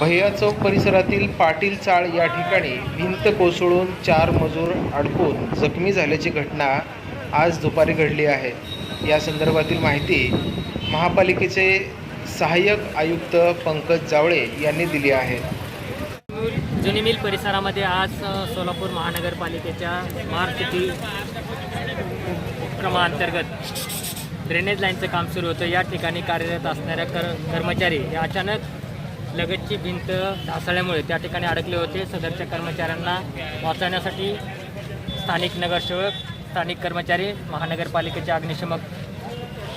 भैया चौक परिसरातील पाटील चाळ या ठिकाणी भिंत कोसळून 4 मजूर अडकून जखमी झाल्याची घटना आज दुपारी घडली आहे। या संदर्भातील माहिती महापालिकेचे सहाय्यक आयुक्त पंकज जावळे यांनी दिली आहे। जुनी मिल परिसरामध्ये आज सोलापूर महानगरपालिकेच्या स्मार्ट सिटी उपक्रमाअंतर्गत ड्रेनेज लाईनचं काम सुरू होतं। या ठिकाणी कार्यरत असणाऱ्या कर्मचारी हे अचानक लगतची भिंत ढासळल्यामुळे त्या ठिकाणी अडकले होते। सदरच्या कर्मचाऱ्यांना वाचवण्यासाठी स्थानिक नगरसेवक, स्थानिक कर्मचारी, महानगरपालिकेचे अग्निशमक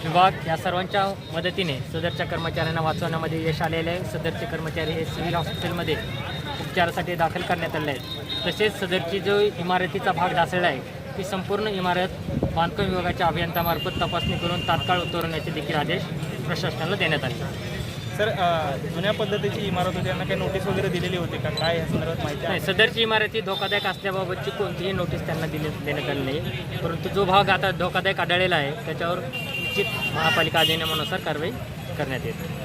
विभाग या सर्वांच्या मदतीने सदरच्या कर्मचाऱ्यांना वाचवण्यामध्ये यश आलेले आहे। सदरचे कर्मचारी हे सिव्हिल हॉस्पिटलमध्ये उपचारासाठी दाखल करण्यात आले आहेत। तसेच सदरची जो इमारतीचा भाग ढासळला आहे ती संपूर्ण इमारत बांधकाम विभागाच्या अभियंत्यामार्फत तपासणी करून तात्काळ उतरवण्याचे देखील आदेश प्रशासनाला देण्यात आले। सर, जुन्या पद्धतीची इमारत होती, त्यांना काही नोटीस वगैरे दिलेली होती का? काय या संदर्भात माहिती आहे? नाही, सदरची इमारती धोकादायक असल्याबाबतची कोणतीही नोटीस त्यांना देण्यात आली नाही, परंतु जो भाग आता धोकादायक आढळलेला आहे त्याच्यावर निश्चित महापालिका अधिनियमानुसार कारवाई करण्यात येते।